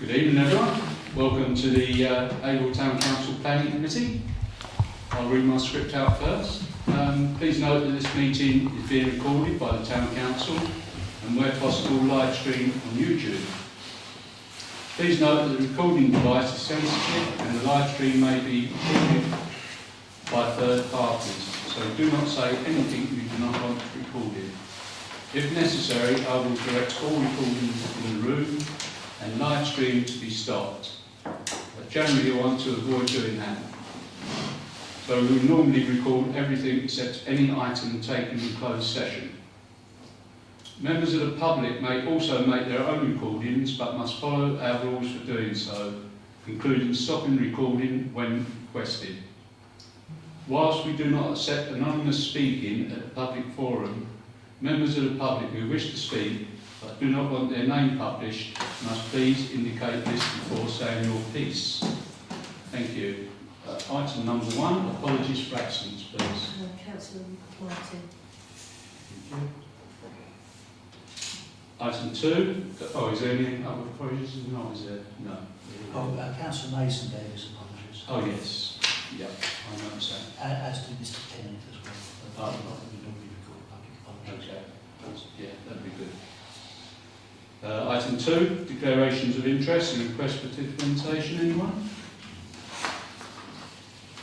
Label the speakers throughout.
Speaker 1: Good evening everyone. Welcome to the Haverhill Town Council Planning Committee. I'll read my script out first. Please note that this meeting is being recorded by the Town Council and where possible live streamed on YouTube. Please note that the recording device is sensitive and the live stream may be recorded by third parties, so do not say anything you do not want recorded. If necessary, I will direct all recordings in the room and live stream to be stopped. But generally I want to avoid doing that. So we normally record everything except any item taken in closed session. Members of the public may also make their own recordings but must follow our rules for doing so, including stopping recording when requested. Whilst we do not accept anonymous speaking at a public forum, members of the public who wish to speak but do not want their name published must please indicate this before saying your piece. Thank you. Item number 1, apologies for absence, please.
Speaker 2: Councillor Martin.
Speaker 1: Thank you. Item 2, is there any other apologies? No, is there? No.
Speaker 3: Councillor Mason gave his apologies.
Speaker 1: Oh yes, yeah, I noticed that.
Speaker 3: As did Mr Tennant as well.
Speaker 1: Oh.
Speaker 3: We normally record public apologies.
Speaker 1: Okay, yeah, that'd be good. Item 2, declarations of interest and request for documentation. Anyone?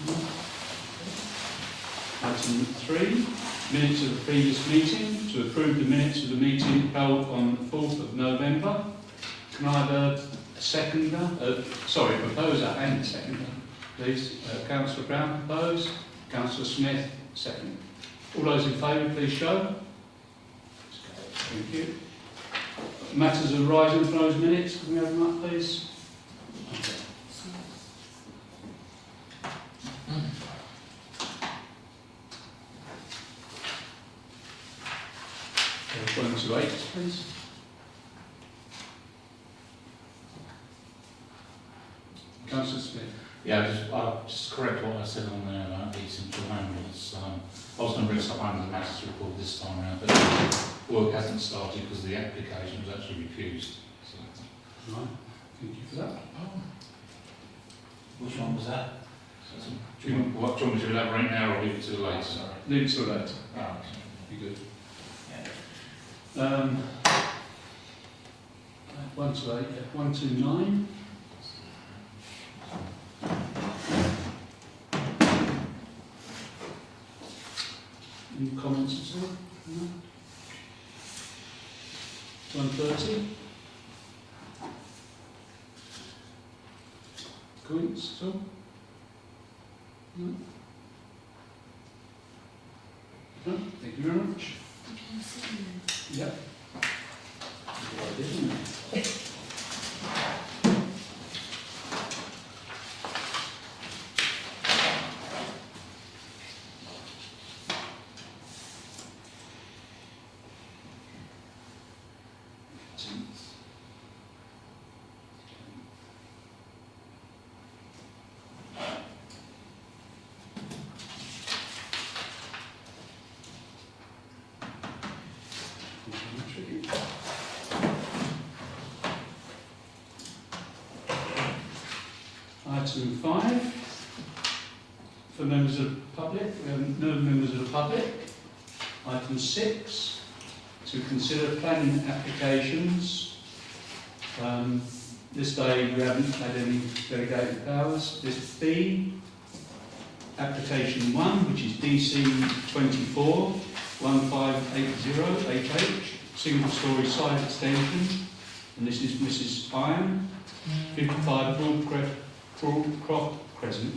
Speaker 1: No. Item 3, minutes of the previous meeting. To approve the minutes of the meeting held on the 4th of November. Can I have a seconder? Proposer and a seconder, please. Councillor Brown proposed. Councillor Smith second. All those in favour, please show. Thank you. Matters arising from those minutes, can we have them up, please? Okay. 1 to 8, please. Councillor Smith.
Speaker 4: Yeah, I'll just correct what I said on there about these central manuals. I was going to bring stuff under the matters report this time around, but work hasn't started because the application was actually refused. So.
Speaker 1: Right, thank you for that.
Speaker 3: Which one was that?
Speaker 4: Do you want me to elaborate now or leave it till later? Sorry.
Speaker 1: Leave it till later.
Speaker 4: Oh,
Speaker 1: Be good.
Speaker 4: yeah.
Speaker 1: 1 to 8, 1 to 9. Any comments at all? No? 130. Comments at all? No? No? Thank you very much. Yep. That's what I did, isn't it? Item 5, for members of the public, we have no members of the public. Item 6, to consider planning applications. This day we haven't had any delegated powers. This B, application 1, which is DC 24 1580 HH, single storey side extension, and this is Mrs. Iron, 55 Broadcroft Crescent.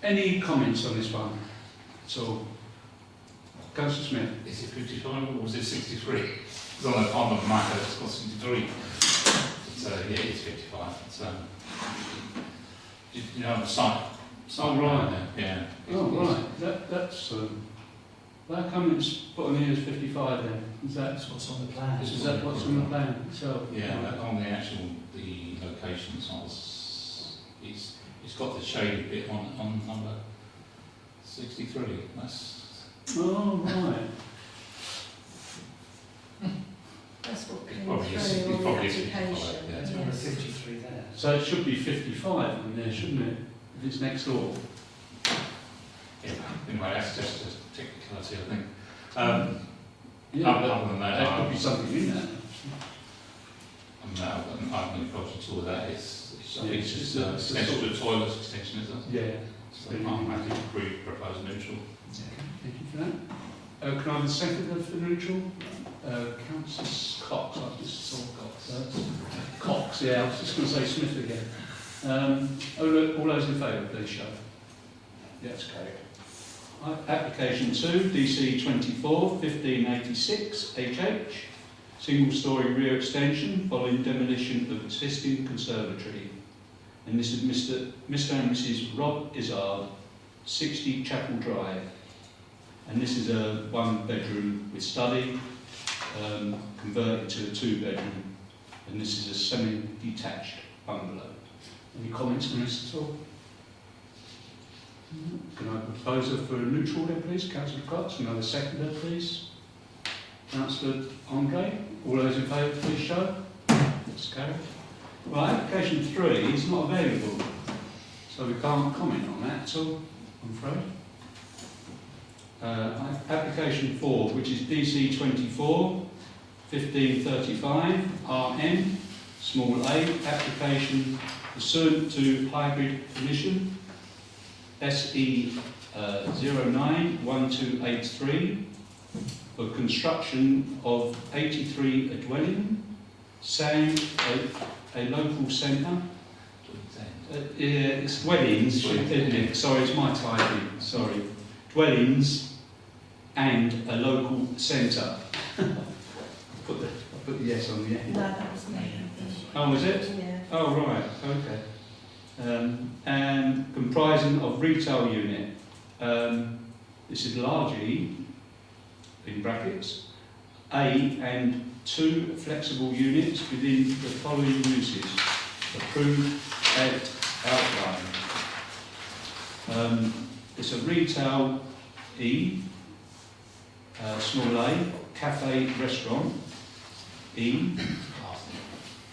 Speaker 1: Any comments on this one? So, Councillor Smith.
Speaker 4: Is it 55 or was it 63? It's on the marker, it's got 63. So yeah, it's 55. It's, you know, the site.
Speaker 1: Oh, right.
Speaker 4: Yeah.
Speaker 1: Oh, right. That's that comment's put on here as 55 then. Is that
Speaker 3: what's on the plan?
Speaker 1: Is that what's on the plan itself?
Speaker 4: Yeah, on the actual location site, it's got the shaded bit on number 63. That's.
Speaker 1: Oh, right.
Speaker 2: That's what came
Speaker 4: Probably
Speaker 2: through
Speaker 4: is-
Speaker 2: on the
Speaker 4: probably is
Speaker 2: application.
Speaker 4: 55, yeah.
Speaker 3: It's number 50
Speaker 1: So it should be 55 on there, shouldn't it? If it's next door.
Speaker 4: Yeah, anyway, that's just a technicality, I think.
Speaker 1: Yeah,
Speaker 4: Other than that,
Speaker 1: there could be something in that.
Speaker 4: I haven't any problems at all with that. I think it's just
Speaker 1: it's a
Speaker 4: extension
Speaker 1: sort
Speaker 4: to the toilet extension, isn't it?
Speaker 1: Yeah.
Speaker 4: So I'm happy to propose neutral.
Speaker 1: Thank you for that. Can I have a second for the neutral? Councillor Cox, I just saw Cox. Cox, yeah, I was just going to say Smith again. All those in favour, please show. Yes, carried. Application 2, DC 24 1586 HH, single storey rear extension following demolition of existing conservatory. And this is Mr and Mrs Rob Izzard, 60 Chapel Drive. And this is a 1-bedroom with study, converted to a 2-bedroom. And this is a semi-detached bungalow. Any comments on this at all? Can I propose for a neutral then, please? Councillor Cox, another seconder, please. Councillor Andre, all those in favour, please show. That's carried. Right, application 3 is not available, so we can't comment on that at all, I'm afraid. Application 4, which is DC 24 1535 RM, small a, application pursuant to hybrid permission SE 091283 for construction of 83 a dwelling, saying a local centre. It's dwellings, isn't it? Sorry, it's my typing, sorry. Dwellings and a local centre. I put the yes on the end.
Speaker 2: No, that was me.
Speaker 1: Oh, was it?
Speaker 2: Yeah.
Speaker 1: Oh, right, okay. And comprising of retail unit. This is largely, in brackets, A and 2 flexible units within the following uses, approved at outline. It's a retail E, small a, cafe, restaurant, E,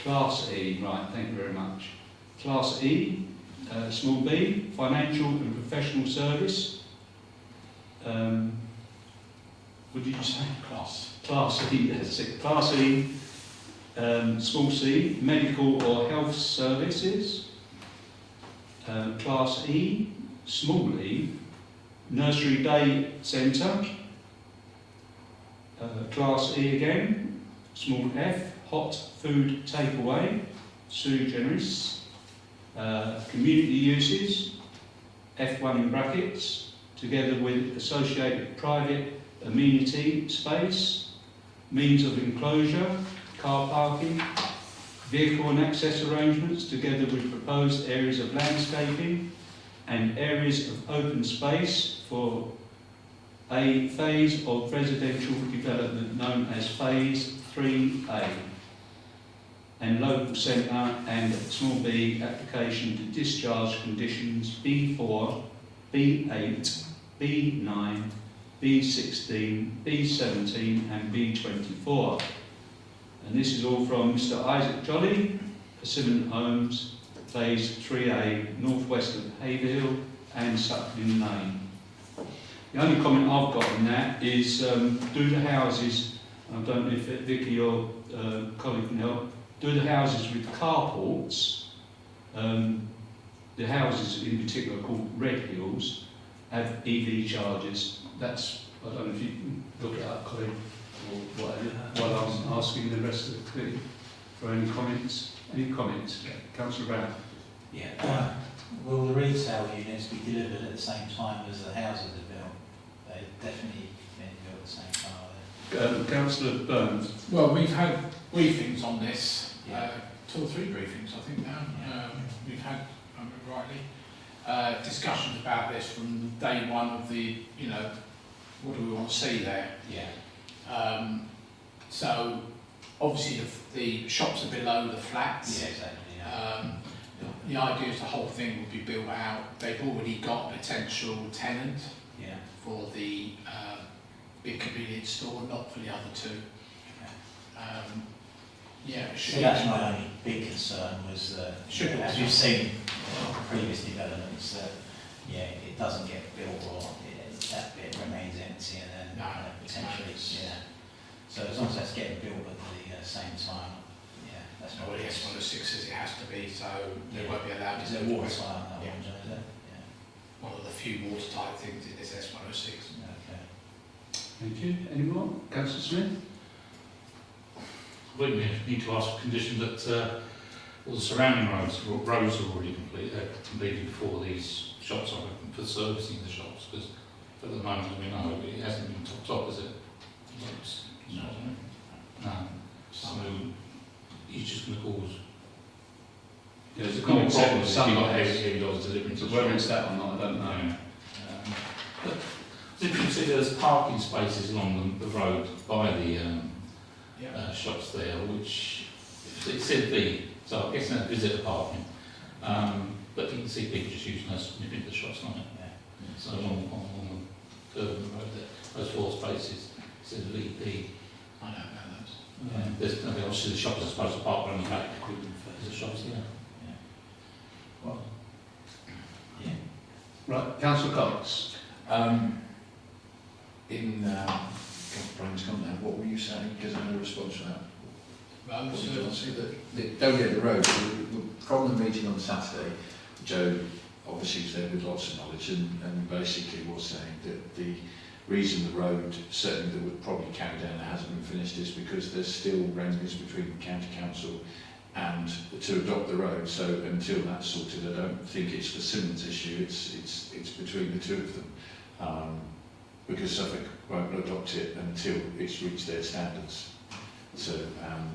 Speaker 1: Class E, right, thank you very much. Class E, small b, financial and professional service. What did you say? Class E, that's it. Class E, small c, medical or health services. Class E, small e, nursery day centre. Class E again, small f, hot food takeaway, sui generis. Community uses, F1 in brackets, together with associated private amenity space, means of enclosure, car parking, vehicle and access arrangements, together with proposed areas of landscaping and areas of open space for a phase of residential development known as Phase 3A. And local centre and small b application to discharge conditions B4, B8, B9, B16, B17 and B24. And this is all from Mr Isaac Jolly, Persimmon Homes, Phase 3A, northwest of Haverhill and Suckling Lane. The only comment I've got on that is do the houses, I don't know if Vicky or colleague can help, do the houses with carports, the houses in particular called Red Hills, have EV chargers. That's, I don't know if you can look it up, colleague, or whatever, while I'm asking the rest of the committee for any comments. Any comments? Councillor Brown.
Speaker 3: Yeah. Will the retail units be delivered at the same time as the houses are built? They definitely meant to built at the same time, are they?
Speaker 1: Councillor Burns.
Speaker 5: Well, we've had briefings on this,
Speaker 3: Yeah.
Speaker 5: 2 or 3 briefings, I think now. We've had, I remember rightly, discussions about this from day one of the, what do we want to see there?
Speaker 3: Yeah.
Speaker 5: So, obviously the shops are below the flats.
Speaker 3: Yeah, exactly. Yeah.
Speaker 5: The idea is the whole thing will be built out. They've already got a potential tenant
Speaker 3: Yeah.
Speaker 5: for the big convenience store, not for the other 2. Yeah, it should
Speaker 3: So that's my only big concern was that,
Speaker 5: Should be.
Speaker 3: as we've seen previous developments, that it doesn't get built or that bit remains empty and then
Speaker 5: No,
Speaker 3: potentially,
Speaker 5: no.
Speaker 3: So as long as that's getting built at the same time, that's not.
Speaker 5: Well, yes, 106 says it has to be, so they
Speaker 3: Yeah.
Speaker 5: won't be allowed
Speaker 3: Is
Speaker 5: to
Speaker 3: there
Speaker 5: do
Speaker 3: water
Speaker 5: it.
Speaker 3: side on that
Speaker 5: Yeah.
Speaker 3: one, John, is it?
Speaker 5: One of the few watertight things in this S106.
Speaker 3: Yeah. Okay.
Speaker 1: Thank you. Any more? Councillor Smith?
Speaker 4: We need to ask a condition that all the surrounding roads are already completed before these shops are open for servicing the shops, because at the moment, we know it hasn't been topped up, has it? No. So it's just going to cause
Speaker 1: Yeah, there's a
Speaker 4: common
Speaker 1: common
Speaker 4: problem
Speaker 1: sense.
Speaker 4: if you've got heavy loads delivering to
Speaker 1: So
Speaker 4: the
Speaker 1: whether
Speaker 4: shops.
Speaker 1: it's that or not, I don't know.
Speaker 4: But as you can see, there's parking spaces along the road by the shops there, which it said B, so I guess that's visitor parking. But you can see people just using those to nip into the shops, not it? So along the curve of the road there, those 4 spaces, it says VP.
Speaker 5: I don't know those.
Speaker 4: There's obviously the shops are supposed to park around the back. There's the shops there.
Speaker 3: Well,
Speaker 1: Right, Councillor Cox.
Speaker 6: In Brian's comment, what were you saying? Because I had a response to that.
Speaker 5: Well,
Speaker 6: What did
Speaker 5: so-
Speaker 6: you say? The road. From the meeting on Saturday, Joe obviously was there with lots of knowledge and basically was saying that the reason the road, certainly that would probably carry down, that hasn't been finished, is because there's still wranglings between the county council and to adopt the road. So until that's sorted, I don't think it's the Simmons issue. It's between the two of them, because Suffolk won't adopt it until it's reached their standards. So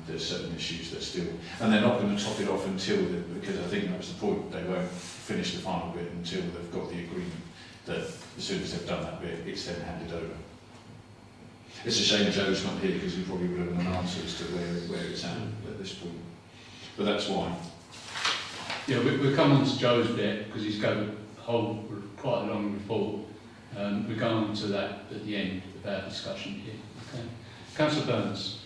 Speaker 6: there's certain issues that still, and they're not going to top it off until, because I think that was the point, they won't finish the final bit until they've got the agreement that as soon as they've done that bit, it's then handed over. It's a shame Joe's not here because he probably would have an answer as to where it's at this point. But that's why.
Speaker 1: Yeah, we'll come on to Joe's bit because he's got a whole, quite a long report. We'll go on to that at the end of our discussion here. Okay. Councillor Burns.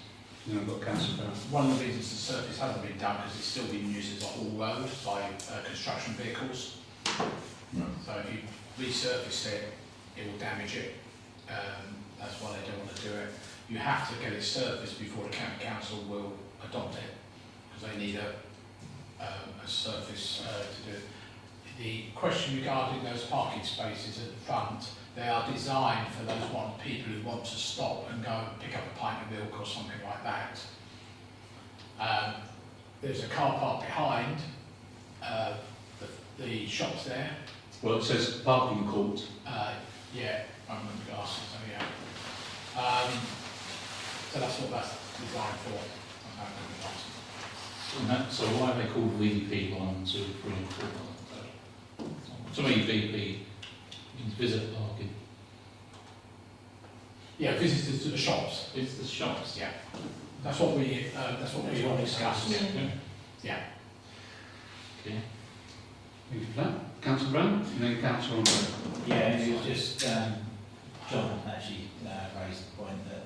Speaker 1: Then I've got Councillor Burns.
Speaker 5: One of the reasons the surface hasn't been done because it's still being used as a haul road by construction vehicles.
Speaker 6: Right.
Speaker 5: So if you resurface it, it will damage it. That's why they don't want to do it. You have to get it surfaced before the county council will adopt it because they need a surface to do it. The question regarding those parking spaces at the front, they are designed for those people who want to stop and go and pick up a pint of milk or something like that. There's a car park behind the shops there.
Speaker 1: Well, it says parking court.
Speaker 5: Yeah, I'm with the glasses, so yeah. So that's what that's designed for. I don't know the glasses.
Speaker 4: So why are they called VP 1, 2, 3 and 4? To me, VP means visitor parking.
Speaker 5: Yeah, visitors to the shops.
Speaker 4: It's the shops.
Speaker 5: Yeah, that's what we all discussed.
Speaker 4: Okay.
Speaker 5: Yeah.
Speaker 4: Okay.
Speaker 1: Thank you for that. Councillor Brown and then Councillor Andre.
Speaker 3: Yeah, it was just, John actually raised the point that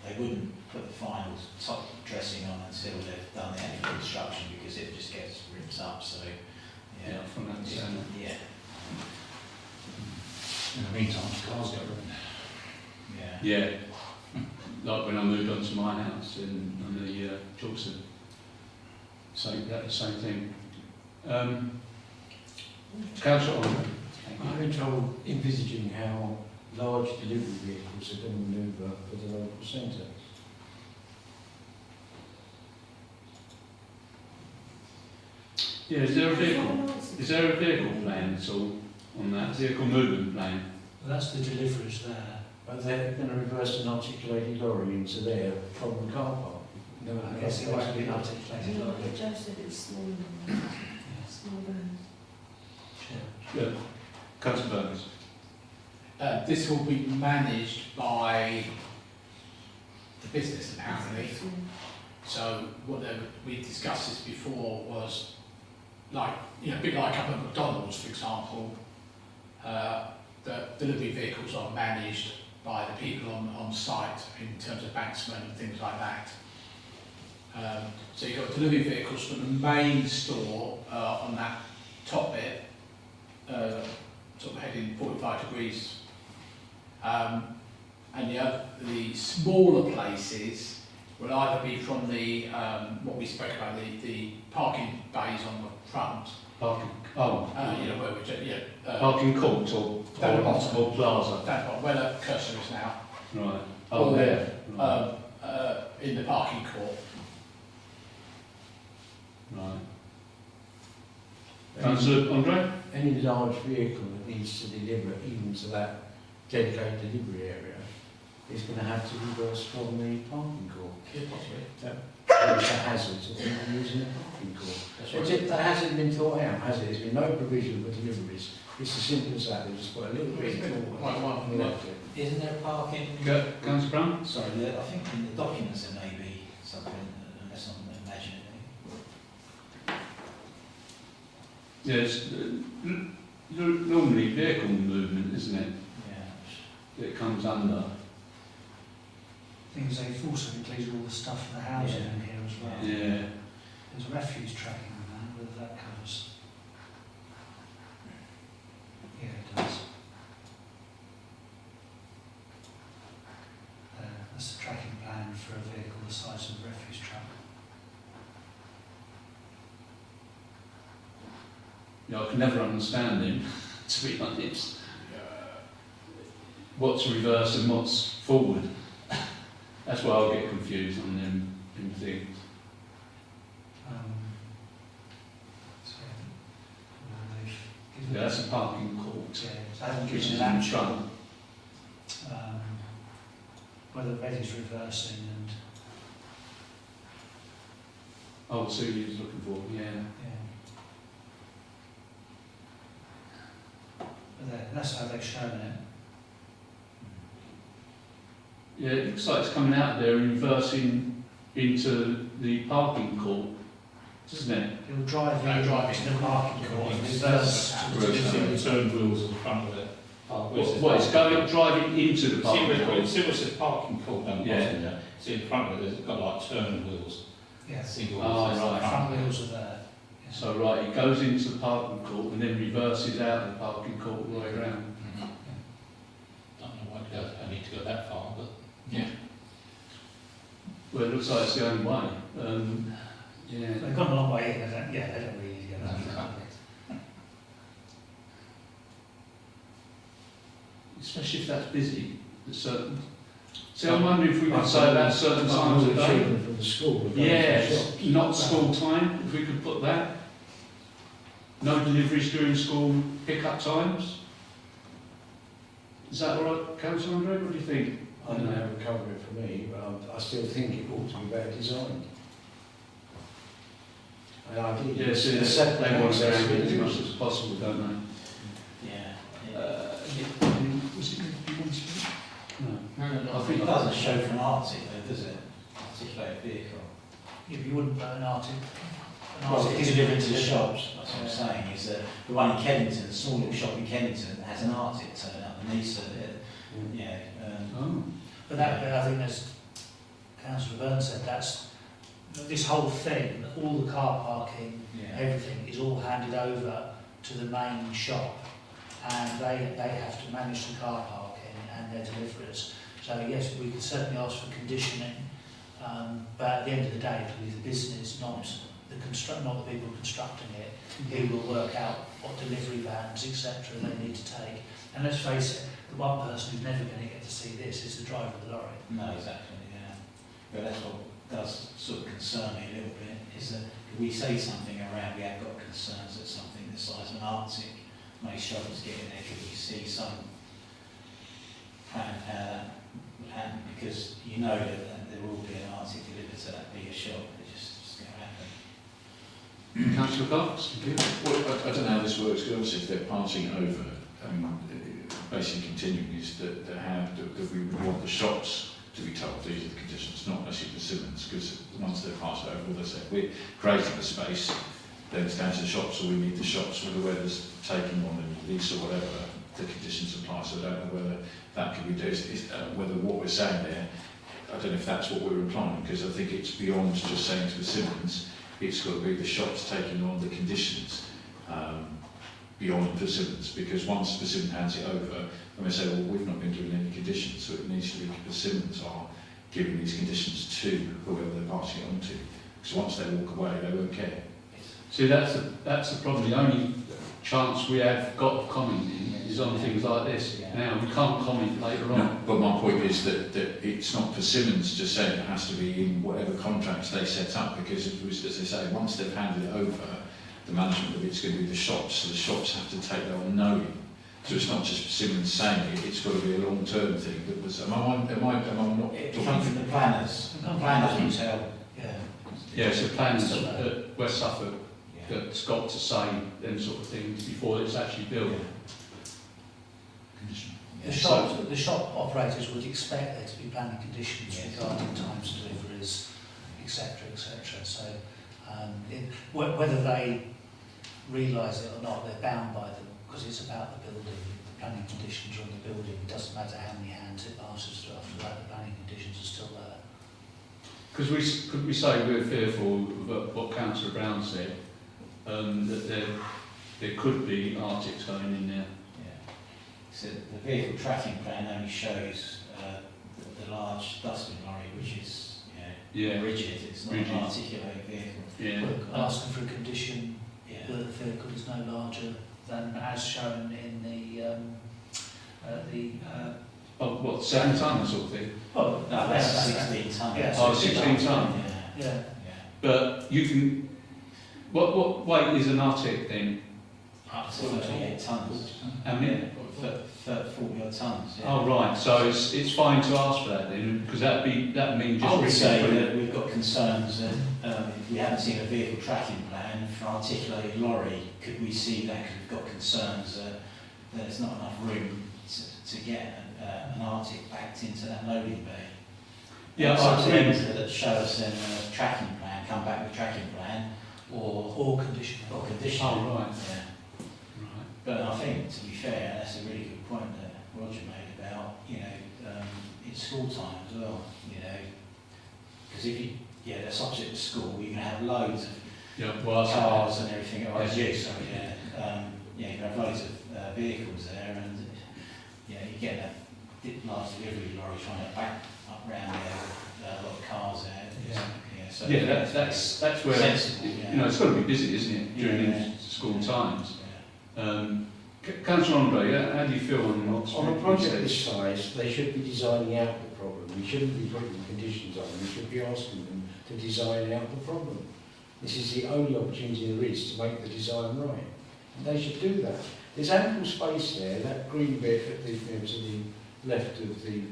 Speaker 3: they wouldn't put the final top dressing on until they've done the actual construction because it just gets ripped up, so, yeah.
Speaker 1: From that standard.
Speaker 3: Yeah,
Speaker 4: In the meantime, cars get ruined.
Speaker 3: yeah.
Speaker 1: Yeah. Like when I moved on to my house on the Chilson. That the same thing. Councillor Andre.
Speaker 7: I'm having trouble envisaging how large delivery vehicles are going to manoeuvre for the local centre.
Speaker 1: Yeah, is there a vehicle plan at all on that? Vehicle movement plan?
Speaker 7: That's the deliverers there, but they're going to reverse an articulated lorry into their problem car park. No,
Speaker 8: I guess it won't be an articulated lorry.
Speaker 2: Joseph, it's small than small van.
Speaker 1: Yeah. Councillor Burns.
Speaker 5: This will be managed by the business apparently. So what we discussed this before was like, a bit like up at McDonald's, for example, the delivery vehicles are managed by the people on site in terms of banksmen and things like that. So you've got delivery vehicles from the main store on that top bit, sort of heading 45 degrees. And the smaller places will either be from the, what we spoke about, the parking bays on the front.
Speaker 1: Parking,
Speaker 5: You know, where we
Speaker 1: parking court or
Speaker 5: down the bottom.
Speaker 1: or plaza.
Speaker 5: Down the bottom, where the cursor is now.
Speaker 1: Right. Oh, there. Right.
Speaker 5: In the parking court.
Speaker 1: Right. Councillor Andre?
Speaker 7: Any large vehicle that needs to deliver even to that dedicated delivery area is going to have to reverse from the parking court.
Speaker 5: Yeah, possibly.
Speaker 7: It's a hazard of people using a parking court. That hasn't been thought out, has it? There's been no provision for deliveries. It's as simple as that. They just put a little bit of thought on it.
Speaker 3: Isn't there parking?
Speaker 1: Councillor Brown?
Speaker 3: Sorry, I think in the documents there may be something, unless I'm imagining it.
Speaker 1: Yes. Normally vehicle movement, isn't it?
Speaker 3: Yeah.
Speaker 1: It comes under.
Speaker 8: Things they've also included all the stuff for the housing in here as well.
Speaker 1: Yeah.
Speaker 8: There's refuse tracking on that, whether that covers. Yeah, it does. That's the tracking plan for a vehicle the size of a refuse truck.
Speaker 1: Yeah, I can never understand him, to be honest. What's reverse and what's forward? That's why I'll get confused on them things.
Speaker 8: So, they've given
Speaker 1: Yeah, that's a parking court,
Speaker 8: Yeah, so they haven't
Speaker 1: which
Speaker 8: given
Speaker 1: is
Speaker 8: an
Speaker 1: in
Speaker 8: actual,
Speaker 1: front.
Speaker 8: whether red is reversing and,
Speaker 1: Oh, Sue was looking for, yeah.
Speaker 8: But that's how they've shown it.
Speaker 1: Yeah, it looks like it's coming out of there and reversing into the parking court, doesn't it?
Speaker 8: He'll drive
Speaker 5: No,
Speaker 8: in
Speaker 5: driving.
Speaker 8: to the parking court and
Speaker 5: Reverse.
Speaker 8: reverse to the
Speaker 4: See
Speaker 8: delivery.
Speaker 4: the turn wheels at the front of it.
Speaker 1: What, it's driving into the parking court?
Speaker 4: See what says parking court down the
Speaker 1: Yeah.
Speaker 4: bottom there? See in front of it, it's got like turn wheels.
Speaker 8: Yeah,
Speaker 4: Single
Speaker 1: Oh,
Speaker 4: wheels.
Speaker 1: right.
Speaker 8: front wheels are there. Yeah.
Speaker 1: So right, it goes into the parking court and then reverses out of the parking court all the way around.
Speaker 4: Don't know why I need to go that far, but
Speaker 5: Yeah.
Speaker 1: Well, it looks like it's the only way. Yeah.
Speaker 8: They've gone a long way in, they don't really need to go that far.
Speaker 1: Especially if that's busy at certain. So I'm wondering if we could say that certain times
Speaker 7: All
Speaker 1: of
Speaker 7: the
Speaker 1: day.
Speaker 7: children from the school are going to the
Speaker 1: Yeah,
Speaker 7: shops.
Speaker 1: not school time, if we could put that. No deliveries during school pick-up times. Is that all right, Councillor Andre? What do you think?
Speaker 7: I don't know how to cover it for me, but I still think it ought to be better designed. And I did.
Speaker 1: Yes,
Speaker 7: the
Speaker 1: they
Speaker 7: separate
Speaker 1: want to
Speaker 7: access
Speaker 1: have it as
Speaker 7: with
Speaker 1: much as possible, don't
Speaker 3: Yeah.
Speaker 1: they?
Speaker 8: Was it going to be one speed?
Speaker 1: No.
Speaker 3: I
Speaker 1: I
Speaker 3: think
Speaker 1: think
Speaker 3: it doesn't show for an Arctic though, does it? Articulated vehicle.
Speaker 8: Yeah, but you wouldn't put an Arctic.
Speaker 3: Well, it's delivered to the
Speaker 8: shops.
Speaker 3: shops, that's what I'm saying, is that the one in Kennington, the small little shop in Kennington, has an Arctic turn up, and these yeah,
Speaker 1: Oh.
Speaker 8: But I think as Councillor Byrne said, that's this whole thing, all the car parking,
Speaker 3: yeah.
Speaker 8: everything is all handed over to the main shop, and they have to manage the car parking and their deliveries. So yes, we could certainly ask for conditioning, but at the end of the day, it'll be the business, not the people constructing it, who will work out what delivery vans, etc. they need to take. And let's face it, the one person who's never going to get to see this is the driver of the lorry.
Speaker 3: No, exactly, yeah. But that's what does sort of concern me a little bit, is that if we say something around, we have got concerns that something the size of an Arctic may struggle to get in there. Could we see some plan how that would happen? Because you know that there will be an Arctic delivered to that bigger shop, it's just going to happen.
Speaker 1: Councillor Cox?
Speaker 6: Well, I don't know how this works, because obviously if they're passing over, basically continuing is that we would want the shops to be told these are the conditions, not necessarily the citizens, because once they're passed over, well, they say we're creating the space, then it's down to the shops, or we need the shops, whether weather's taking on a lease or whatever, the conditions apply. So I don't know whether that can be done, whether what we're saying there I don't know if that's what we're implying, because I think it's beyond just saying to Persimmons, it's got to be the shops taking on the conditions beyond Persimmons, because once Persimmon hands it over, and they say, well, we've not been given any conditions, so it needs to be Persimmons are giving these conditions to whoever they're passing it on to. Because once they walk away, they won't care.
Speaker 1: See, that's the problem. The only chance we have got of commenting is on things like this.
Speaker 3: Yeah.
Speaker 1: Now, we can't comment later on.
Speaker 6: No, but my point is that it's not Persimmons just saying it has to be in whatever contracts they set up, because it was, as I say, once they've handed it over, the management of it's going to be the shops, so the shops have to take that on knowing. So it's not just Persimmons saying it, it's got to be a long-term thing. That was, am I not
Speaker 3: It
Speaker 6: talking
Speaker 3: comes from the planners. The planners will tell.
Speaker 8: Yeah.
Speaker 1: Yeah, it's the plans at West Suffolk
Speaker 3: Yeah.
Speaker 1: that's got to say them sort of things before it's actually built.
Speaker 4: Condition.
Speaker 8: The shop operators would expect there to be planning conditions
Speaker 3: Yes.
Speaker 8: regarding times of deliveries, etc., etc. So whether they realise it or not, they're bound by them because it's about the building. The planning conditions are on the building. It doesn't matter how many hands it passes through after that. The planning conditions are still there.
Speaker 1: Because could we say we're fearful of what Councillor Brown said, that there could be Arctics going in there.
Speaker 3: Yeah. So the vehicle tracking plan only shows the large dustbin lorry, which is rigid. It's not
Speaker 1: Rigid.
Speaker 3: an articulated vehicle.
Speaker 1: Yeah.
Speaker 8: We're asking for a condition
Speaker 3: Yeah.
Speaker 8: that the vehicle is no larger than as shown in the
Speaker 1: Oh, what, 7 tonne sort of thing?
Speaker 8: well,
Speaker 3: No, that's 16 tonne.
Speaker 8: Yeah.
Speaker 1: Oh, 16 tonne.
Speaker 3: Yeah.
Speaker 8: yeah.
Speaker 3: Yeah.
Speaker 1: But you can... What weight is an Arctic then?
Speaker 3: Up to 38 tonnes.
Speaker 1: How many?
Speaker 3: 40 odd tonnes. Yeah.
Speaker 1: Oh, right. So it's fine to ask for that then, because that means
Speaker 3: I would
Speaker 1: just...
Speaker 3: say that we've got concerns that if we haven't seen a vehicle tracking plan for articulated lorry, could we see that we've got concerns that there's not enough room to get an Arctic backed into that loading bay?
Speaker 1: Yeah,
Speaker 3: some
Speaker 1: I agree.
Speaker 3: things that show us in a tracking plan, come back with tracking plan, or
Speaker 8: condition.
Speaker 3: condition.
Speaker 1: Oh, right.
Speaker 3: Yeah.
Speaker 1: Right.
Speaker 3: But I think, to be fair, that's a really good point that Roger made about, it's school time as well, because if they're subject to school, you're going to have loads of
Speaker 1: Yeah, well,
Speaker 3: cars and everything.
Speaker 1: Yes.
Speaker 3: You can have loads of vehicles there, and you get that large delivery lorry trying to back up round there with a lot of cars there. So
Speaker 1: that's where,
Speaker 3: sensible,
Speaker 1: it's got to be busy, isn't it, during school times. Councillor Andre, how do you feel on what's
Speaker 7: On a
Speaker 1: been
Speaker 7: project
Speaker 1: said?
Speaker 7: this size, they should be designing out the problem. We shouldn't be putting conditions on them. We should be asking them to design out the problem. This is the only opportunity there is to make the design right. And they should do that. There's ample space there. That green bit at the, to the left of the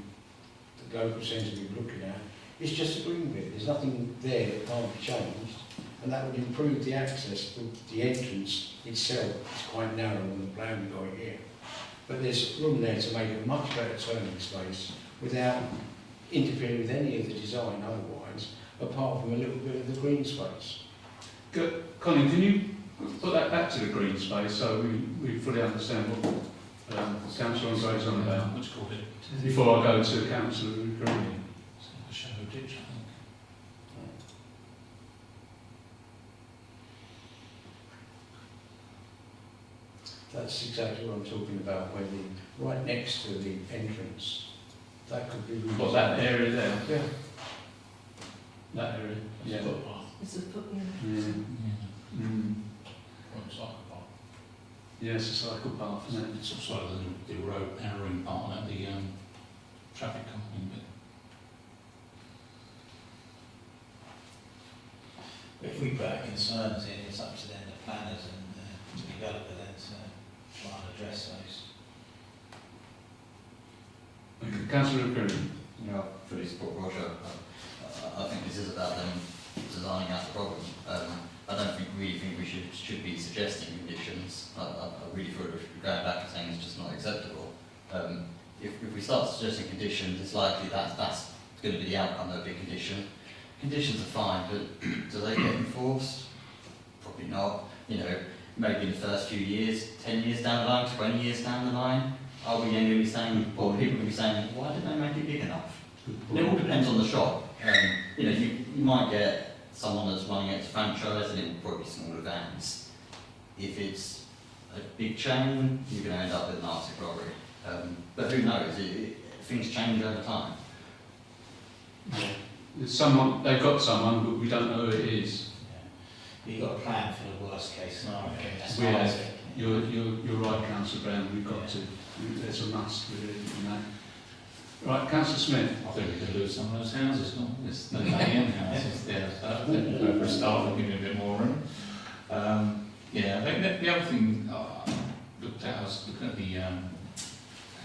Speaker 7: local centre we're looking at, it's just a green bit. There's nothing there that can't be changed. And that would improve the access to the entrance itself. It's quite narrow on the plan we've got here. But there's room there to make a much better turning space without interfering with any of the design otherwise, apart from a little bit of the green space.
Speaker 1: Good. Colin, can you put that back to the green space so we fully understand what Councillor Andre's on about?
Speaker 4: What's called it?
Speaker 1: Before I go to Councillor Green.
Speaker 4: A shallow ditch, I think.
Speaker 7: That's exactly what I'm talking about, where right next to the entrance, that could be...
Speaker 1: What, that area there?
Speaker 7: Yeah.
Speaker 1: That area?
Speaker 4: It's a footpath.
Speaker 2: It's a foot, yeah.
Speaker 1: Yeah.
Speaker 4: Yeah.
Speaker 1: Mm.
Speaker 5: Well, it's like a park.
Speaker 1: Yeah, it's a cycle path, isn't it?
Speaker 4: It's also the road narrowing part and the traffic calming bit.
Speaker 3: If we put our concerns in, it's up to them, the planners and the developer, then to try and address those.
Speaker 1: Okay. Councillor Green.
Speaker 9: Yeah, fully support Roger. I think this is about them designing out the problem. I don't really think we should be suggesting conditions. I really feel we should be going back and saying it's just not acceptable. If we start suggesting conditions, it's likely that's going to be the outcome of a big condition. Conditions are fine, but do they get enforced? Probably not. Maybe in the first few years, 10 years down the line, 20 years down the line, are we going to be saying, or people will be saying, why didn't they make it big enough?
Speaker 4: Good
Speaker 9: It all
Speaker 4: point.
Speaker 9: depends on the shop. You know, you might get someone that's running it as a franchise and it will probably be smaller vans. If it's a big chain, you're going to end up with an Arctic robbery. But who knows? Things change over time.
Speaker 1: There's someone, they've got someone, but we don't know who it is.
Speaker 3: You've got a plan for the worst case scenario. That's
Speaker 1: We
Speaker 3: what I
Speaker 1: have.
Speaker 3: think.
Speaker 1: You're right, Councillor Brown, we've got to. There's a must really in that. Right, Councillor Smith.
Speaker 4: I think we could lose some of those houses, can't we? There's no hanging houses there, so I think we'll go for a start and give it a bit more room. Yeah, I think the other thing I looked at, I was looking at the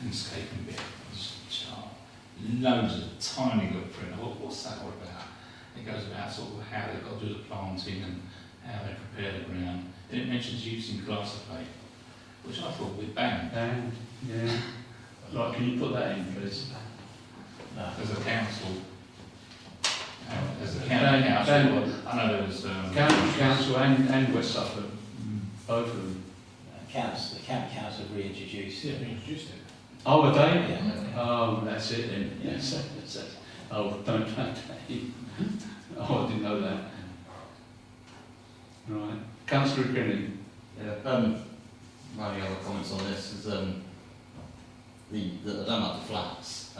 Speaker 4: landscaping bit of the chart. Loads of tiny little print. I thought, what's that all about? It goes about sort of how they've got to do the planting and how they prepare the ground. And it mentions using glyphosate, which I thought we'd ban.
Speaker 1: Dan, yeah. Right, can you put that in, please?
Speaker 3: No.
Speaker 4: As a council, as a county council, I know there was...
Speaker 1: County Council and West Suffolk, both of them.
Speaker 3: The county council have reintroduced.
Speaker 5: Yeah, we introduced it.
Speaker 1: Oh, are they?
Speaker 3: Yeah.
Speaker 1: Oh, that's it then.
Speaker 3: Yeah.
Speaker 1: That's it. Oh, don't that. Oh, I didn't know that. Right. Councillor Grinning.
Speaker 9: Yeah. My only other comments on this is I don't like the flats.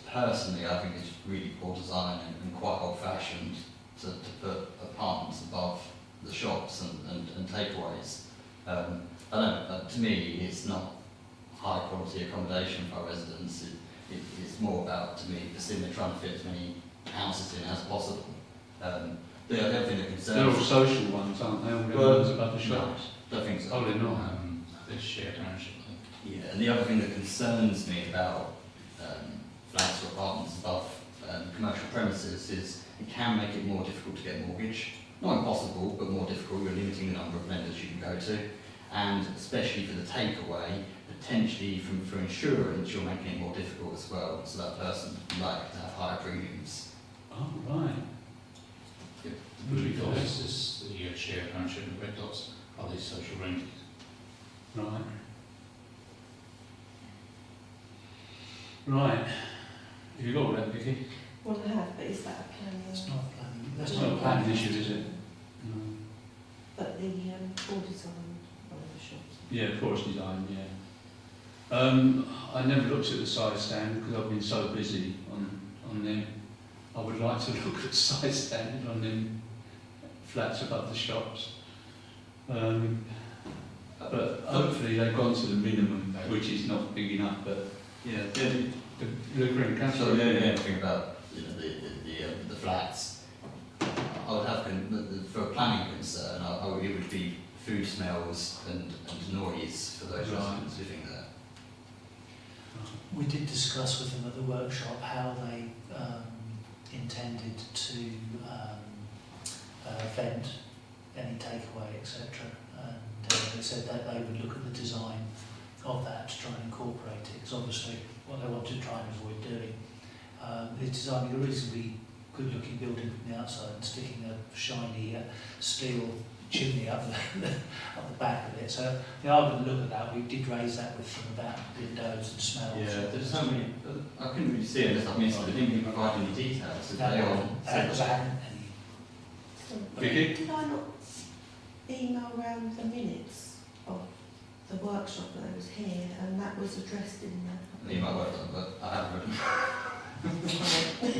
Speaker 9: Personally, I think it's really poor design and quite old-fashioned to put apartments above the shops and takeaways. I don't. To me, it's not high-quality accommodation for our residents. It's more about, to me, the they're trying to fit as many houses in as possible. The other thing that
Speaker 1: They're all
Speaker 9: concerns
Speaker 1: social ones, aren't they? All the
Speaker 9: Well,
Speaker 1: ones above the shops.
Speaker 9: I don't think so.
Speaker 1: Oh, they're not.
Speaker 4: They're shared ownership, I think.
Speaker 9: Yeah, and the other thing that concerns me about flats or apartments above commercial premises is it can make it more difficult to get a mortgage. Not impossible, but more difficult. You're limiting the number of lenders you can go to, and especially for the takeaway, potentially for insurance, you're making it more difficult as well. So that person would like to have higher premiums.
Speaker 1: Oh, right.
Speaker 4: The blue dots is the shared ownership, and the red dots are these social rentals.
Speaker 1: Right. Right. Have you got all that, Vicky?
Speaker 2: Well, I have, but is that a planning?
Speaker 8: It's not planning.
Speaker 1: That's not a planning issue, is it? No.
Speaker 2: But the board design one of the shops.
Speaker 1: Yeah, forest design, yeah. I never looked at the side stand because I've been so busy on them. I would like to look at the side stand on them flats above the shops. But hopefully they've gone to the minimum, which is not big enough, but
Speaker 9: Yeah,
Speaker 1: the Green Council.
Speaker 9: so the other thing about the flats, I would have for a planning concern, it would be food smells and noise for those
Speaker 1: Right.
Speaker 9: residents living there.
Speaker 8: We did discuss with them at the workshop how they intended to vent any takeaway, etc. And they said that they would look at the design of that to try and incorporate it, because obviously what they want to try and avoid doing is designing a reasonably good-looking building from the outside and sticking a shiny steel chimney up the back of it. So they are going to look at that. We did raise that with them about windows and smells.
Speaker 9: Yeah, there's so many. I couldn't really see it unless I missed it. They didn't really provide any details. Did they all
Speaker 8: Because I haven't any.
Speaker 2: So,
Speaker 1: Vicky?
Speaker 2: did I not email round the minutes of the workshop that I was here, and that was addressed in the...
Speaker 9: You might work on them, but I haven't read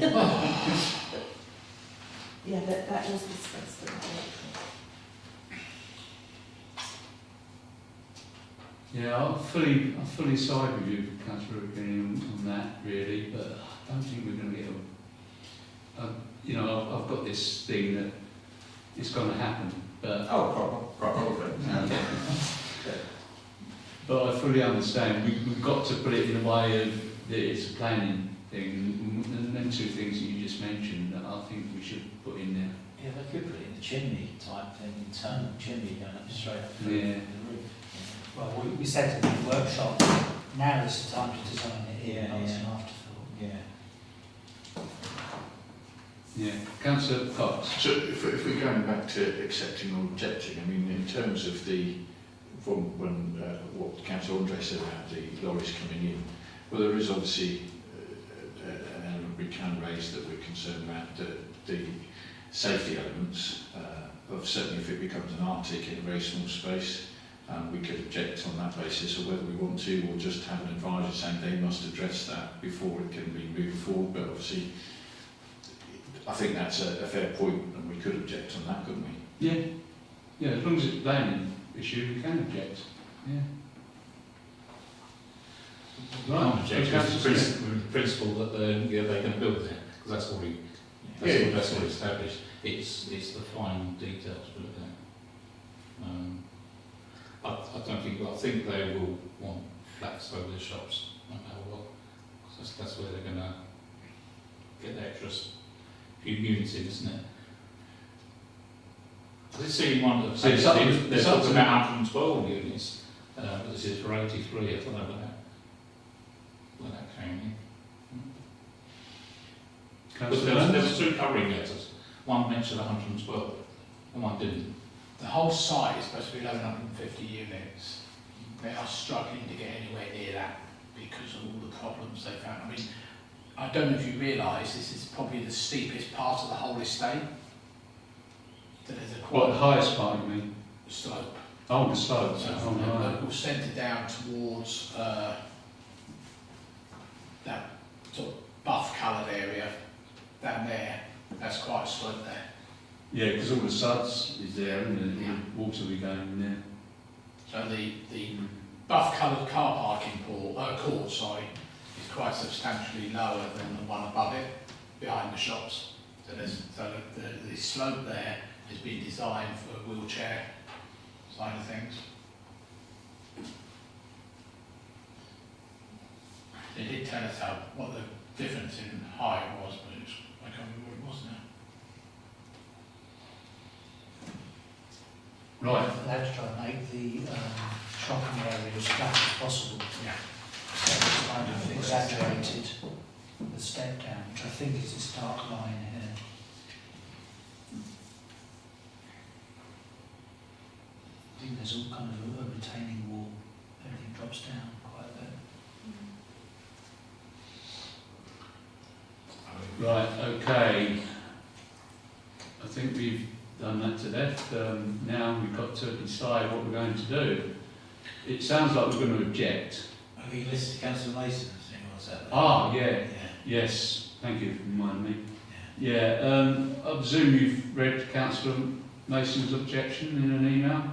Speaker 9: them.
Speaker 2: Yeah, that was discussed at the workshop.
Speaker 1: Yeah, I fully side with you, Councillor Green, on that really, but I don't think we're going to get I've got this thing that it's going to happen, but
Speaker 9: Probably.
Speaker 1: But I fully understand, we've got to put it in a way of that it's a planning thing, and them two things that you just mentioned that I think we should put in there.
Speaker 3: Yeah, they could put it in the chimney type thing, internal chimney going up straight up through
Speaker 1: Yeah.
Speaker 3: the roof.
Speaker 8: Well, we said to the workshop, now is the time to design it in,
Speaker 3: Yeah,
Speaker 8: not as
Speaker 3: yeah.
Speaker 8: an afterthought.
Speaker 3: Yeah.
Speaker 1: Yeah, Councillor Cox.
Speaker 6: So if we're going back to accepting or rejecting, I mean, in terms of what Councillor Andre said about the lorries coming in, well, there is obviously an we can raise that we're concerned about the safety elements of certainly if it becomes an Arctic in a very small space. We could object on that basis, or whether we want to, or just have an advisor saying they must address that before it can be moved forward. But obviously, I think that's a fair point, and we could object on that, couldn't we?
Speaker 1: Yeah, yeah. As long as it's a planning issue, we can object. Yeah.
Speaker 4: Right. The principle that they can build it, because that's already that's already established. It's the fine details we look at. I think they will want flats over the shops, no matter what. That's where they're going to get the extra few units in, isn't it? I did see one that says they're talking about 112 units, but this is for 83. I don't know where that came in. But there was two covering letters. One mentioned 112, and one didn't.
Speaker 5: The whole site is supposed to be 1,150 units. They are struggling to get anywhere near that because of all the problems they found. I mean, I don't know if you realise this is probably the steepest part of the whole estate. That is
Speaker 1: What, the highest part, you mean?
Speaker 5: slope.
Speaker 1: Oh, the slope.
Speaker 5: So
Speaker 1: Oh,
Speaker 5: from the
Speaker 1: right.
Speaker 5: local centre down towards that sort of buff-coloured area down there, that's quite a slope there.
Speaker 1: Yeah, because all the suds is there, isn't it?
Speaker 5: Yeah.
Speaker 1: Water will be going in there.
Speaker 5: So the buff-coloured car parking court, sorry, is quite substantially lower than the one above it, behind the shops. So the slope there has been designed for a wheelchair side of things. They did tell us what the difference in height was, but I can't remember what it was now.
Speaker 1: Right.
Speaker 8: They have to try and make the shopping area as flat as possible.
Speaker 5: Yeah.
Speaker 8: So it's kind of exaggerated the step down, which I think is this dark line here. I think there's all kind of a retaining wall. Everything drops down quite a bit.
Speaker 1: Right, okay. I think we've done that to death. Now we've got to decide what we're going to do. It sounds like we're going to object.
Speaker 3: Have you listened to Councillor Mason? Has anyone said that?
Speaker 1: Ah, yeah.
Speaker 3: Yeah.
Speaker 1: Yes, thank you for reminding me.
Speaker 3: Yeah.
Speaker 1: Yeah, I presume you've read Councillor Mason's objection in an email?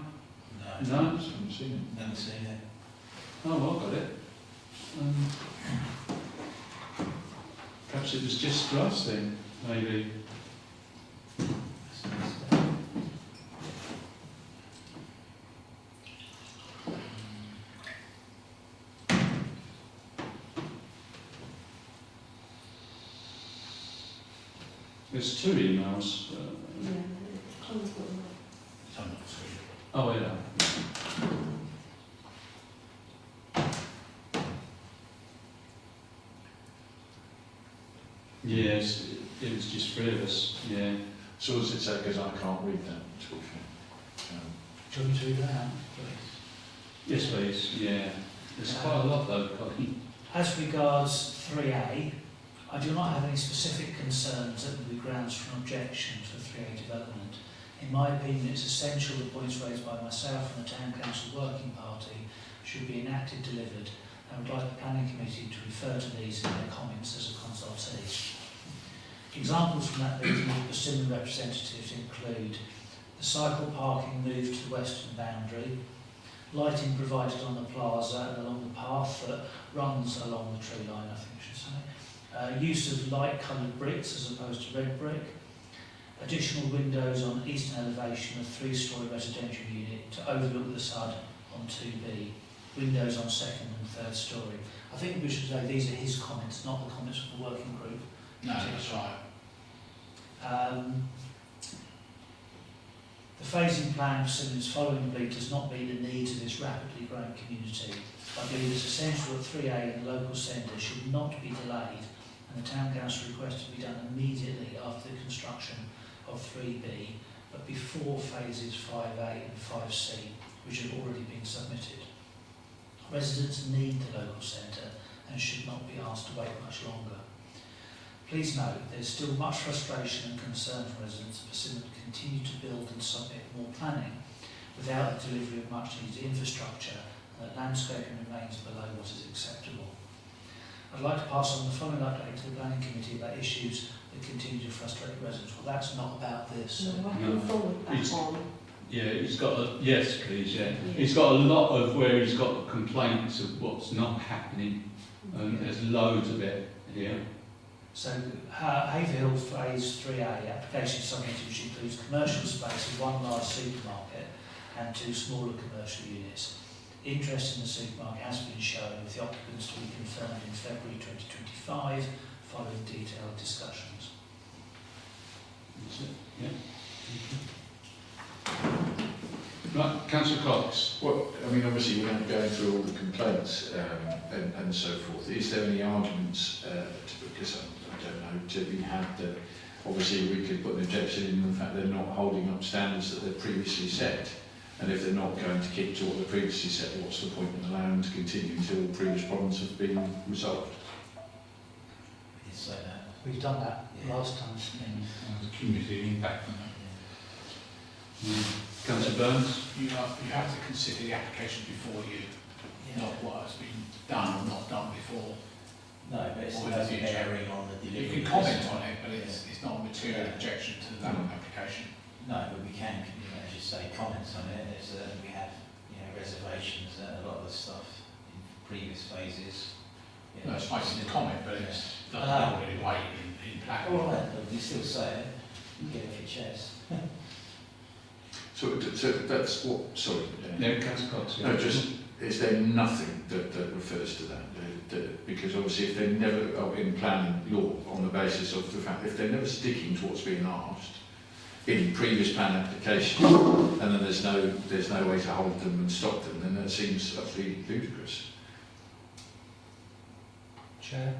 Speaker 3: No.
Speaker 1: No?
Speaker 6: Haven't seen it.
Speaker 3: Never seen it.
Speaker 1: Oh, well, I've got it. Perhaps it was just for us then, maybe. There's two emails.
Speaker 2: Yeah, Colin's got them.
Speaker 5: I'm not sure.
Speaker 1: Oh, yeah. Yes, it was just three of us, yeah.
Speaker 6: So as it say, because I can't read that, to be fair.
Speaker 8: Do you want me to read that out, please?
Speaker 1: Yes, please, yeah. There's quite a lot though, Colin.
Speaker 8: As regards 3A, I do not have any specific concerns that would be grounds for an objection to 3A development. In my opinion, it's essential the points raised by myself and the Town Council Working Party should be enacted, delivered, and would like the Planning Committee to refer to these in their comments as a consultee. Examples from that meeting of Persimmon representatives include the cycle parking moved to the western boundary, lighting provided on the plaza and along the path that runs along the tree line, I think I should say, use of light-coloured bricks as opposed to red brick, additional windows on eastern elevation of 3-storey residential unit to overlook the sud on 2B, windows on second and third storey. I think we should say these are his comments, not the comments of the working group.
Speaker 5: No, that's right.
Speaker 8: The phasing plan for Simmons following Bleak does not meet the needs of this rapidly growing community. I believe it's essential that 3A in the local centre should not be delayed, and the Town Council requests to be done immediately after the construction of 3B, but before phases 5A and 5C, which have already been submitted. Residents need the local centre and should not be asked to wait much longer. Please note, there's still much frustration and concern from residents of Persimmon to continue to build and submit more planning without the delivery of much needed infrastructure, and that landscaping remains below what is acceptable. I'd like to pass on the following update to the Planning Committee about issues that continue to frustrate residents. Well, that's not about this.
Speaker 2: No, I can forward that
Speaker 1: It's-
Speaker 2: on.
Speaker 1: Yeah, he's got a, yes, please, yeah. He's got a lot of where he's got complaints of what's not happening, and there's loads of it here.
Speaker 8: So, Haverhill Phase 3A application submitted, which includes commercial space with one large supermarket and 2 smaller commercial units. Interest in the supermarket has been shown, with the occupants to be confirmed in February 2025, following detailed discussions.
Speaker 1: That's it, yeah. Right, Councillor Cox.
Speaker 6: Well, I mean, obviously, we're going through all the complaints and so forth. Is there any arguments, because I don't know, to be had that obviously we could put an objection in the fact they're not holding up standards that they've previously set? And if they're not going to keep to what they previously set, what's the point in allowing them to continue until previous problems have been resolved?
Speaker 3: We did say that.
Speaker 8: We've done that last time.
Speaker 4: The cumulative impact on that.
Speaker 1: Councillor Burns.
Speaker 5: You have to consider the application before you, not what has been done or not done before.
Speaker 3: No, but it's
Speaker 5: Or
Speaker 3: no
Speaker 5: in the future.
Speaker 3: bearing on the
Speaker 5: You
Speaker 3: delivery.
Speaker 5: can comment on it, but it's not a material objection to that application.
Speaker 3: No, but we can, as you say, comment on it. We have, reservations a lot of the stuff in previous phases.
Speaker 5: No, it's basically a comment, but it's doesn't
Speaker 3: Ah.
Speaker 5: hold any weight in planning.
Speaker 3: All right, but we still say it. You get it off your chest.
Speaker 6: So that's what, sorry.
Speaker 1: No, Councillor Cox.
Speaker 6: No, just, is there nothing that refers to that? Because obviously if they're never, in planning law, on the basis of the fact, if they're never sticking to what's being asked in previous plan application, and then there's no way to hold them and stop them, then that seems utterly ludicrous.
Speaker 8: Chair?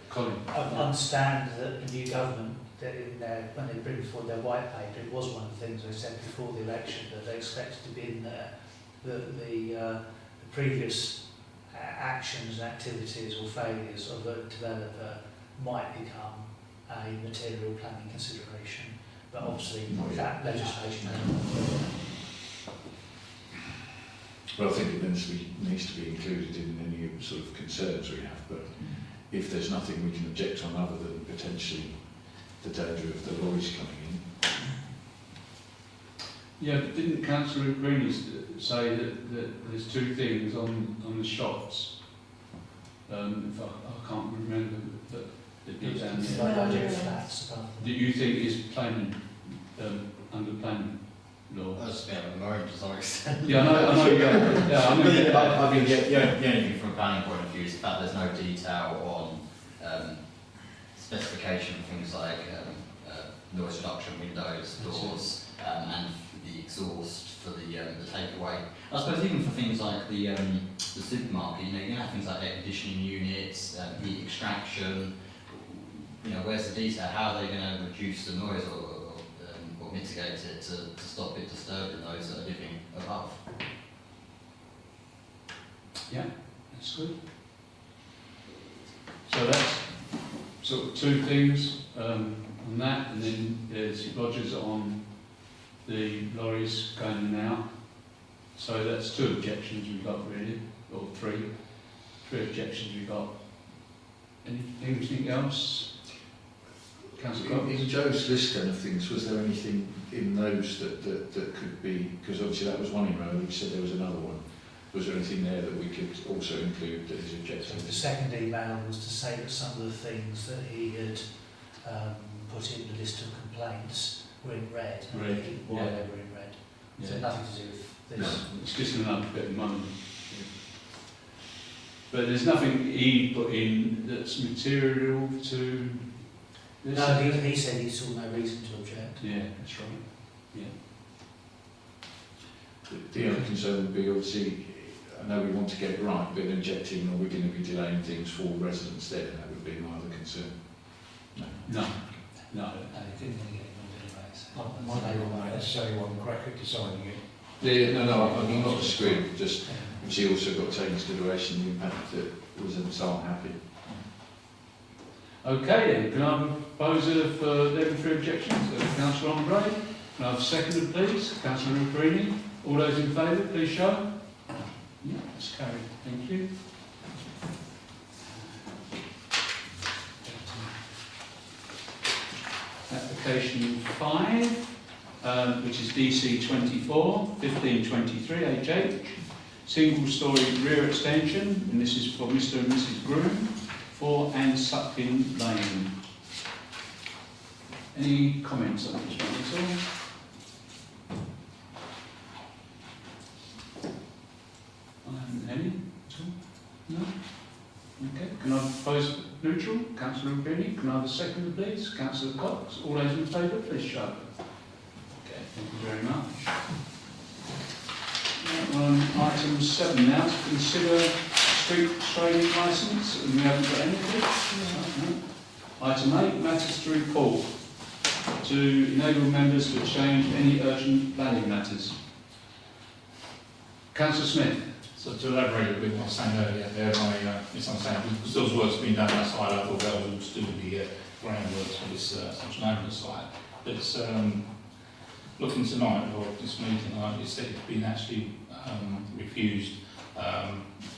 Speaker 1: Colin.
Speaker 8: I understand that the new government, that in their, when they bring forward their white paper, it was one of the things they said before the election that they expected to be in there, that the previous actions and activities or failures of a developer might become a material planning consideration, but obviously that legislation.
Speaker 6: Well, I think it needs to be included in any sort of concerns we have, but if there's nothing we can object on other than potentially the danger of the lorries coming in.
Speaker 1: Yeah, but didn't Councillor Green say that there's 2 things on the shops? If I can't remember, but it'd be down
Speaker 8: It's
Speaker 1: there.
Speaker 8: like budget flats above them.
Speaker 1: That you think is planning, under planning law?
Speaker 9: That's a bit of a worry to some extent.
Speaker 1: Yeah, I know, yeah, I know.
Speaker 9: I mean, the only thing from a planning point of view is the fact there's no detail on specification of things like noise reduction windows, doors, and the exhaust for the takeaway. I suppose even for things like the supermarket, you're going to have things like air conditioning units, heat extraction. Where's the detail? How are they going to reduce the noise or mitigate it to stop it disturbing those that are living above?
Speaker 1: Yeah, that's good. So that's sort of 2 things on that, and then there's Rogers on the lorries going in and out. So that's 2 objections we've got really, or 3 objections we've got. Anything else? Councillor Cox?
Speaker 6: In Joe's list then of things, was there anything in those that could be, because obviously that was one in row, you said there was another one. Was there anything there that we could also include that is
Speaker 8: So
Speaker 6: objective?
Speaker 8: the second email was to say that some of the things that he had put in the list of complaints were in red, and
Speaker 1: Red,
Speaker 8: why
Speaker 1: yeah.
Speaker 8: they were in red. So
Speaker 1: Yeah.
Speaker 8: nothing to do with
Speaker 1: No,
Speaker 8: this.
Speaker 1: it's just another bit of money. But there's nothing he put in that's material to this?
Speaker 8: No, he said he saw no reason to object.
Speaker 1: Yeah, that's right. Yeah.
Speaker 6: The other concern would be obviously, I know we want to get it right, but injecting, or we're going to be delaying things for residents there, that would be my other concern. No.
Speaker 1: No, no.
Speaker 8: No, he couldn't really get involved anyway. So.
Speaker 7: My neighbour might necessarily want to crack at designing it.
Speaker 6: Yeah, no, I'm not disagreeing, just obviously also got to take into consideration the impact that residents aren't happy.
Speaker 1: Okay then, can I have a proposer for level 3 objections? Councillor Ombre. Can I have a seconder, please? Councillor Rubrini. All those in favour, please show. Yeah, that's carried. Thank you. Application 5, which is DC 24 1523 HH, single story rear extension, and this is for Mr and Mrs Groom, 4 and Sucklin Lane. Any comments on this one at all? Any at all? No? Okay, can I propose neutral? Councillor Rubini, can I have a second, please? Councillor Cox, all those in favour, please show. Okay, thank you very much. Item 7 now, to consider street trading licence, and we haven't got anything. No. Item 8, matters to report, to enable members to exchange any urgent planning matters. Councillor Smith.
Speaker 4: So to elaborate a bit on what I was saying earlier, there my misunderstanding, because those work's been done outside, I thought that was all to do with the groundworks for this central ambulance site. But looking tonight, or this meeting, it said it's been actually refused.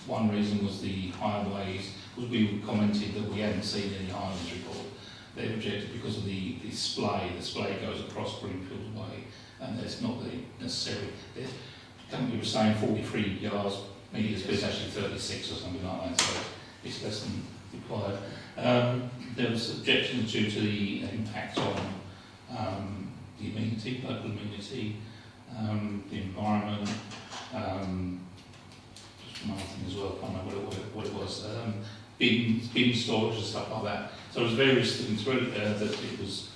Speaker 4: One reason was the highways, because we commented that we hadn't seen any highways report. They objected because of the splay. The splay goes across Greenfield Way, and there's not the necessary. We were saying 43 metres, but it's actually 36 or something like that, so it's less than required. There was objections due to the impact on the amenity, local amenity, the environment, just one other thing as well, I can't remember what it was, bin storage and stuff like that. So there was various things through there that it was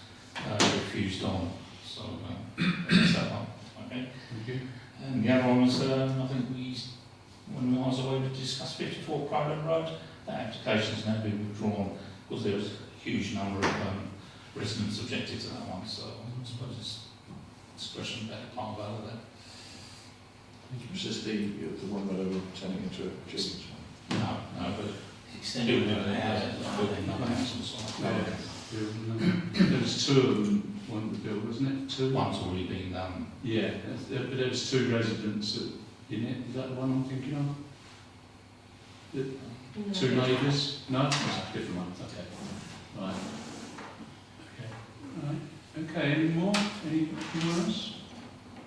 Speaker 4: refused on. So that's that one. Okay.
Speaker 1: Thank you.
Speaker 4: And the other one was, I think when I was away, we discussed 54 Crowland Road. That application has now been withdrawn because there was a huge number of residents objected to that one. So I suppose it's expression better part of all of that.
Speaker 6: Was this the one where they were turning into a children's home?
Speaker 4: No, but
Speaker 3: Extended another house.
Speaker 4: another house on the side.
Speaker 1: There was 2 of them, one built, wasn't it? 2?
Speaker 4: One's already been done.
Speaker 1: Yeah, but there was 2 residents in it. Is that the one I'm thinking of?
Speaker 2: No.
Speaker 1: 2 neighbours? No, that's a different one. Okay. Right. Okay. Right. Okay. Any more? Anyone else?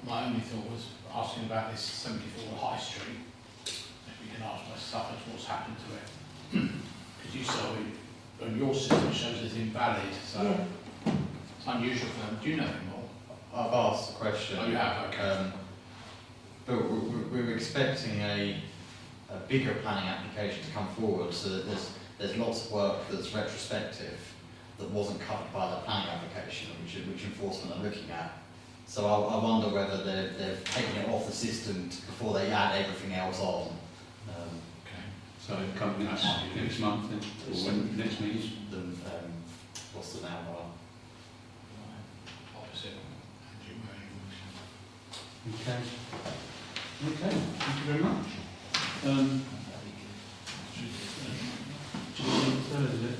Speaker 5: My only thought was asking about this 74 High Street. If we can ask by Suffolk what's happened to it. Because you saw it, on your system it shows it's invalid, so
Speaker 2: Yeah.
Speaker 5: it's unusual for them. Do you know any more?
Speaker 9: I've asked the question.
Speaker 5: Oh, you have, okay.
Speaker 9: But we're expecting a bigger planning application to come forward, so that there's lots of work that's retrospective that wasn't covered by the planning application, which enforcement are looking at. So I wonder whether they've taken it off the system before they add everything else on.
Speaker 5: Okay.
Speaker 1: So come next month then, or when next meeting?
Speaker 9: What's the now?
Speaker 5: Opposite.
Speaker 1: Okay. Okay. Thank you very much. Third, is it?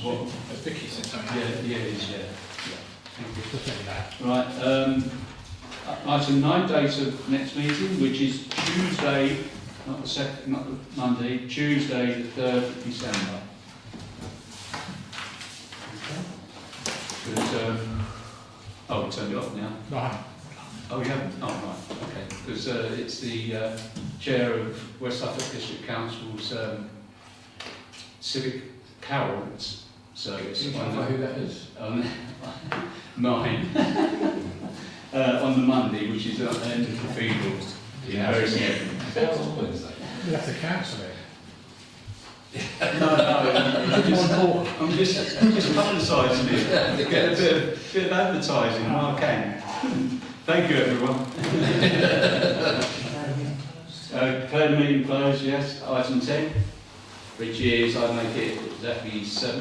Speaker 5: Well, Vicky said something.
Speaker 1: Yeah, it is. Yeah. Thank you. Right. Item 9, date of next meeting, which is Tuesday, not the Monday, Tuesday the 3rd of December. Okay. Oh, we turned it off now.
Speaker 5: Right.
Speaker 1: Oh, you haven't? Oh, right. Okay. Because it's the chair of West Suffolk District Council's Civic Carol service.
Speaker 6: Can you clarify who that is?
Speaker 1: Mine. On the Monday, which is at the end of the cathedral.
Speaker 4: Yeah,
Speaker 1: Very
Speaker 4: it's
Speaker 1: significant.
Speaker 4: Wednesday.
Speaker 5: You have to cancel it.
Speaker 1: No, I'm just publicising it. To get a bit of advertising while I can. Thank you, everyone. Declare the meeting closed, yes. Item 10, which is, I make it exactly 7.